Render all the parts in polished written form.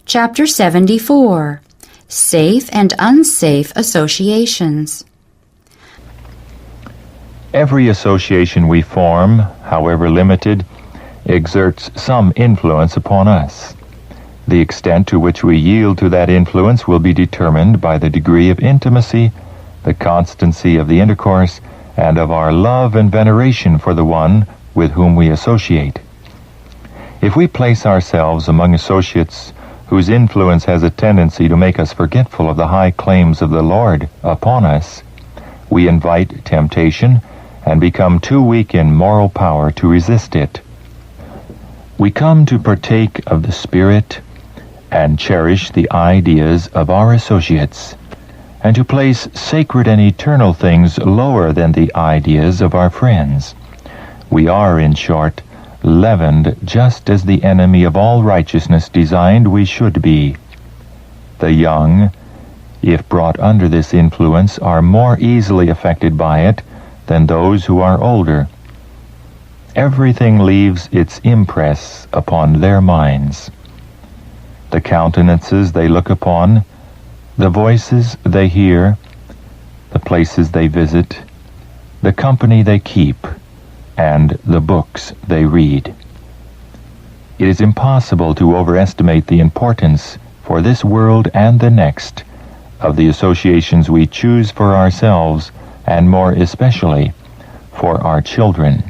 Chapter 74. Safe and Unsafe Associations. Every association we form, however limited, exerts some influence upon us. The extent to which we yield to that influence will be determined by the degree of intimacy, the constancy of the intercourse, and of our love and veneration for the one with whom we associate. If we place ourselves among associates whose influence has a tendency to make us forgetful of the high claims of the Lord upon us, we invite temptation and become too weak in moral power to resist it. We come to partake of the Spirit and cherish the ideas of our associates, and to place sacred and eternal things lower than the ideas of our friends. We are, in short, leavened just as the enemy of all righteousness designed we should be. The young, if brought under this influence, are more easily affected by it than those who are older. Everything leaves its impress upon their minds. The countenances they look upon, the voices they hear, the places they visit, the company they keep, and the books they read. It is impossible to overestimate the importance for this world and the next of the associations we choose for ourselves, and more especially for our children.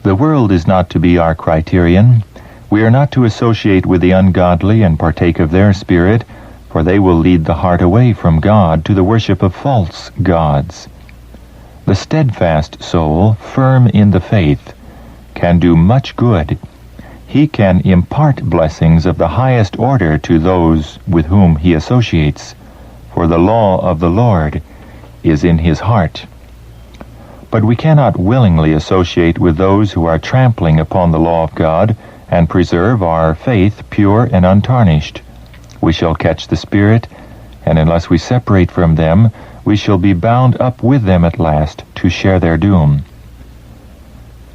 The world is not to be our criterion. We are not to associate with the ungodly and partake of their spirit, for they will lead the heart away from God to the worship of false gods. The steadfast soul, firm in the faith, can do much good. He can impart blessings of the highest order to those with whom he associates, for the law of the Lord is in his heart. But we cannot willingly associate with those who are trampling upon the law of God and preserve our faith pure and untarnished. We shall catch the Spirit, and unless we separate from them, we shall be bound up with them at last to share their doom.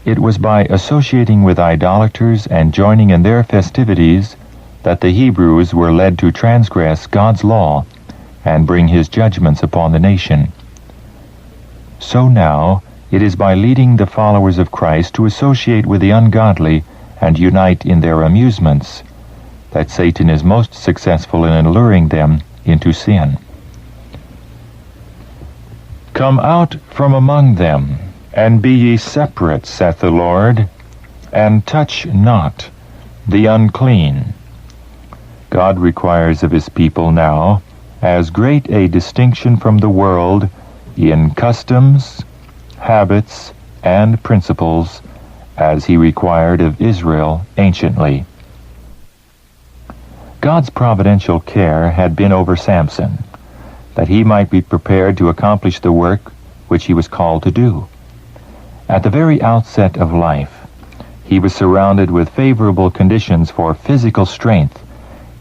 It was by associating with idolaters and joining in their festivities that the Hebrews were led to transgress God's law and bring his judgments upon the nation. So now, it is by leading the followers of Christ to associate with the ungodly and unite in their amusements that Satan is most successful in alluring them into sin. Come out from among them, and be ye separate, saith the Lord, and touch not the unclean. God requires of his people now as great a distinction from the world in customs, habits, and principles as he required of Israel anciently. God's providential care had been over Samson, that he might be prepared to accomplish the work which he was called to do. At the very outset of life, he was surrounded with favorable conditions for physical strength,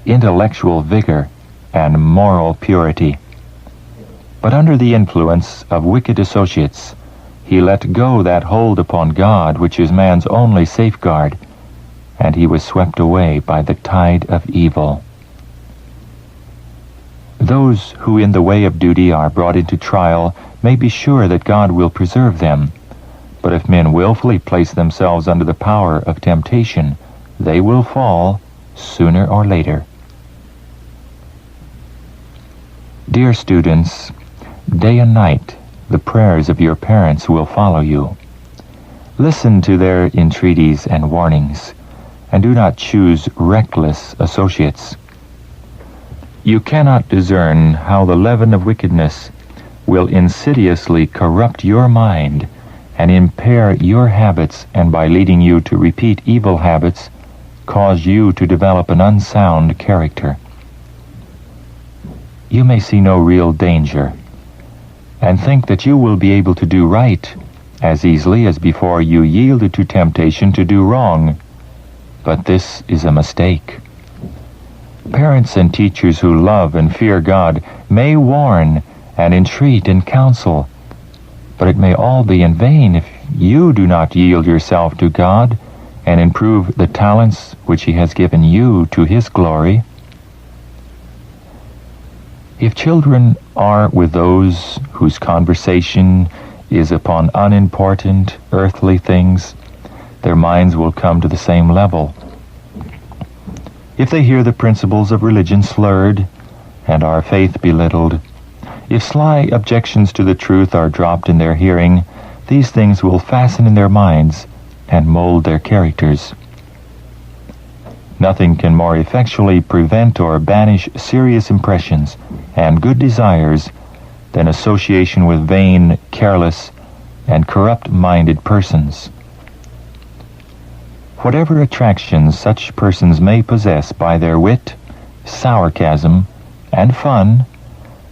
intellectual vigor, and moral purity. But under the influence of wicked associates, he let go that hold upon God which is man's only safeguard, and he was swept away by the tide of evil. Those who in the way of duty are brought into trial may be sure that God will preserve them, but if men willfully place themselves under the power of temptation, they will fall sooner or later. Dear students, day and night the prayers of your parents will follow you. Listen to their entreaties and warnings, and do not choose reckless associates. You cannot discern how the leaven of wickedness will insidiously corrupt your mind and impair your habits, and by leading you to repeat evil habits, cause you to develop an unsound character. You may see no real danger, and think that you will be able to do right as easily as before you yielded to temptation to do wrong. But this is a mistake. Parents and teachers who love and fear God may warn and entreat and counsel, but it may all be in vain if you do not yield yourself to God and improve the talents which He has given you to His glory? If children are with those whose conversation is upon unimportant earthly things, their minds will come to the same level. If they hear the principles of religion slurred and our faith belittled, if sly objections to the truth are dropped in their hearing, these things will fasten in their minds and mold their characters. Nothing can more effectually prevent or banish serious impressions and good desires than association with vain, careless, and corrupt-minded persons. Whatever attractions such persons may possess by their wit, sarcasm, and fun,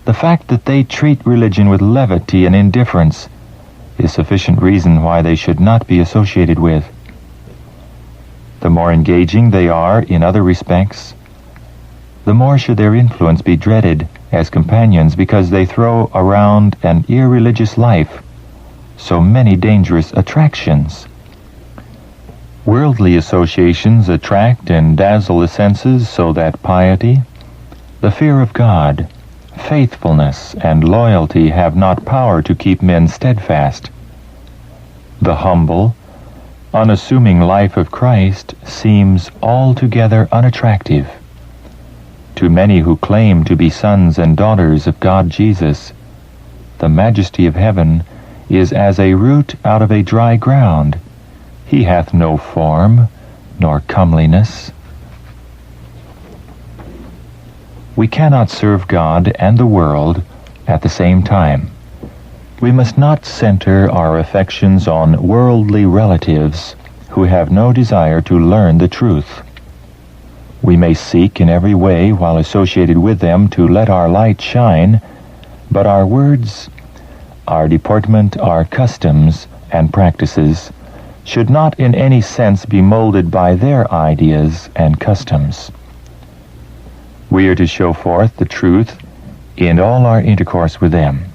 the fact that they treat religion with levity and indifference is sufficient reason why they should not be associated with. The more engaging they are in other respects, the more should their influence be dreaded as companions, because they throw around an irreligious life so many dangerous attractions. Worldly associations attract and dazzle the senses, so that piety, the fear of God, faithfulness, and loyalty have not power to keep men steadfast. The humble, unassuming life of Christ seems altogether unattractive. To many who claim to be sons and daughters of God Jesus, the majesty of heaven is as a root out of a dry ground. He hath no form, nor comeliness. We cannot serve God and the world at the same time. We must not center our affections on worldly relatives who have no desire to learn the truth. We may seek in every way, while associated with them, to let our light shine, but our words, our deportment, our customs and practices should not in any sense be molded by their ideas and customs. We are to show forth the truth in all our intercourse with them.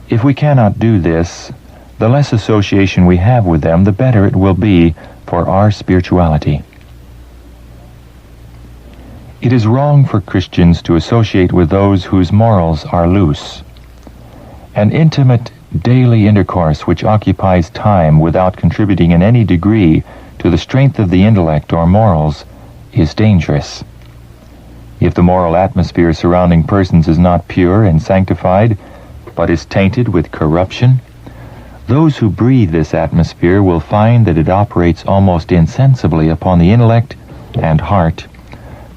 If we cannot do this, the less association we have with them, the better it will be for our spirituality. It is wrong for Christians to associate with those whose morals are loose. An intimate daily intercourse which occupies time without contributing in any degree to the strength of the intellect or morals is dangerous. If the moral atmosphere surrounding persons is not pure and sanctified, but is tainted with corruption, those who breathe this atmosphere will find that it operates almost insensibly upon the intellect and heart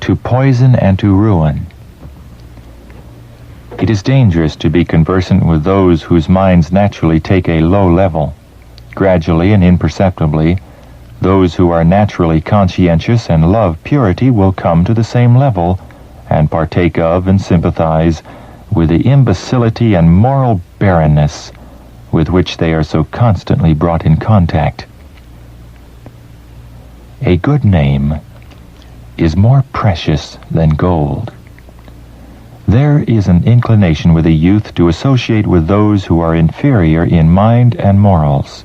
to poison and to ruin. It is dangerous to be conversant with those whose minds naturally take a low level. Gradually and imperceptibly, those who are naturally conscientious and love purity will come to the same level and partake of and sympathize with the imbecility and moral barrenness with which they are so constantly brought in contact. A good name is more precious than gold. There is an inclination with a youth to associate with those who are inferior in mind and morals.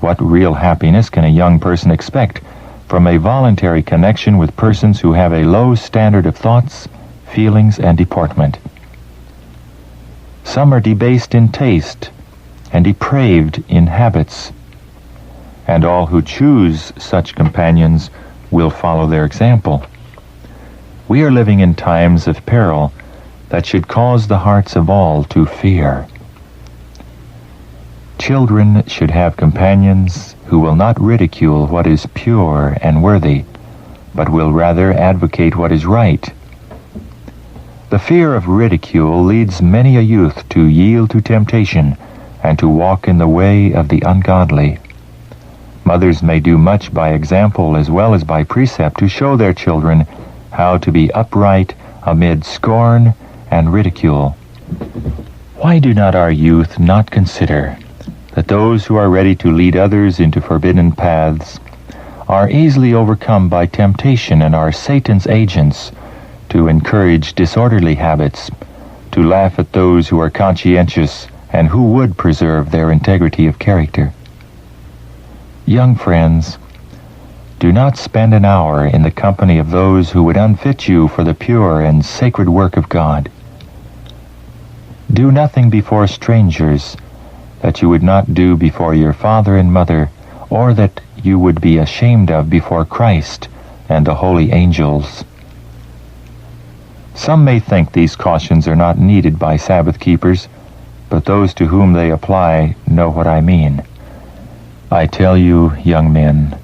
What real happiness can a young person expect from a voluntary connection with persons who have a low standard of thoughts, feelings, and deportment? Some are debased in taste and depraved in habits, and all who choose such companions will follow their example. We are living in times of peril that should cause the hearts of all to fear. Children should have companions who will not ridicule what is pure and worthy, but will rather advocate what is right. The fear of ridicule leads many a youth to yield to temptation and to walk in the way of the ungodly. Mothers may do much by example as well as by precept to show their children how to be upright amid scorn and ridicule. Why do not our youth not consider that those who are ready to lead others into forbidden paths are easily overcome by temptation and are Satan's agents to encourage disorderly habits, to laugh at those who are conscientious and who would preserve their integrity of character? Young friends, Do not spend an hour in the company of those who would unfit you for the pure and sacred work of God. Do nothing before strangers that you would not do before your father and mother, or that you would be ashamed of before Christ and the holy angels. Some may think these cautions are not needed by Sabbath keepers, but those to whom they apply know what I mean. I tell you, young men,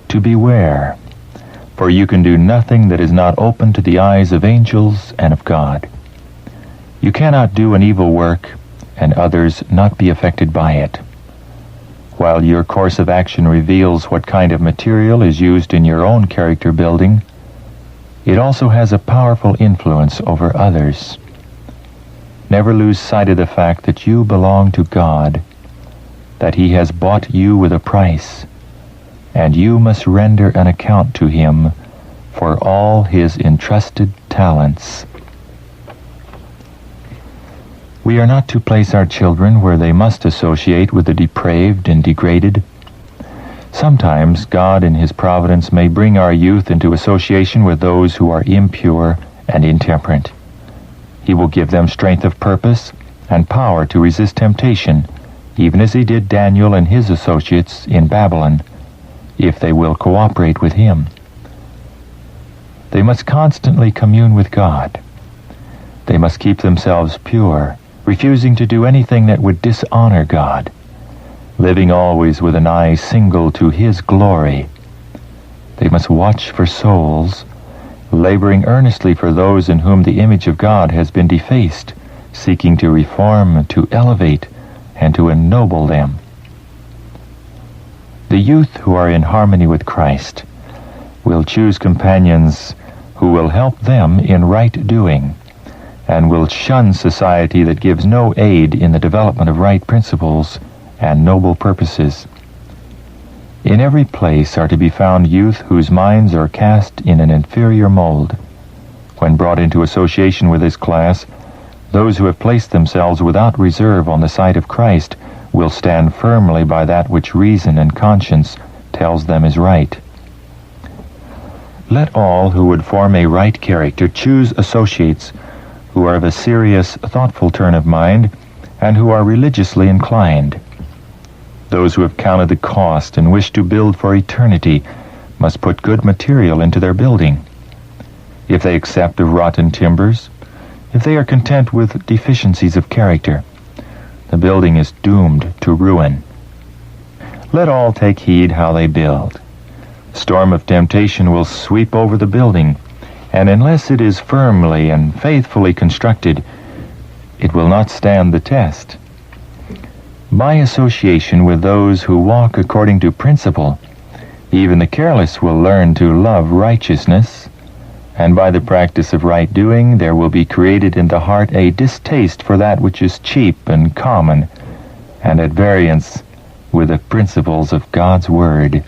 to beware, for you can do nothing that is not open to the eyes of angels and of God. You cannot do an evil work and others not be affected by it. While your course of action reveals what kind of material is used in your own character building, it also has a powerful influence over others. Never lose sight of the fact that you belong to God, that He has bought you with a price, and you must render an account to Him for all His entrusted talents. We are not to place our children where they must associate with the depraved and degraded. Sometimes God in His providence may bring our youth into association with those who are impure and intemperate. He will give them strength of purpose and power to resist temptation, even as He did Daniel and his associates in Babylon, if they will cooperate with Him. They must constantly commune with God. They must keep themselves pure, refusing to do anything that would dishonor God, living always with an eye single to His glory. They must watch for souls, laboring earnestly for those in whom the image of God has been defaced, seeking to reform, to elevate, and to ennoble them. The youth who are in harmony with Christ will choose companions who will help them in right doing, and will shun society that gives no aid in the development of right principles and noble purposes. In every place are to be found youth whose minds are cast in an inferior mold. When brought into association with this class, those who have placed themselves without reserve on the side of Christ will stand firmly by that which reason and conscience tells them is right. Let all who would form a right character choose associates who are of a serious, thoughtful turn of mind and who are religiously inclined. Those who have counted the cost and wish to build for eternity must put good material into their building. If they accept of rotten timbers, if they are content with deficiencies of character, the building is doomed to ruin. Let all take heed how they build. A storm of temptation will sweep over the building, and unless it is firmly and faithfully constructed, it will not stand the test. By association with those who walk according to principle, even the careless will learn to love righteousness, and by the practice of right doing there will be created in the heart a distaste for that which is cheap and common, and at variance with the principles of God's Word.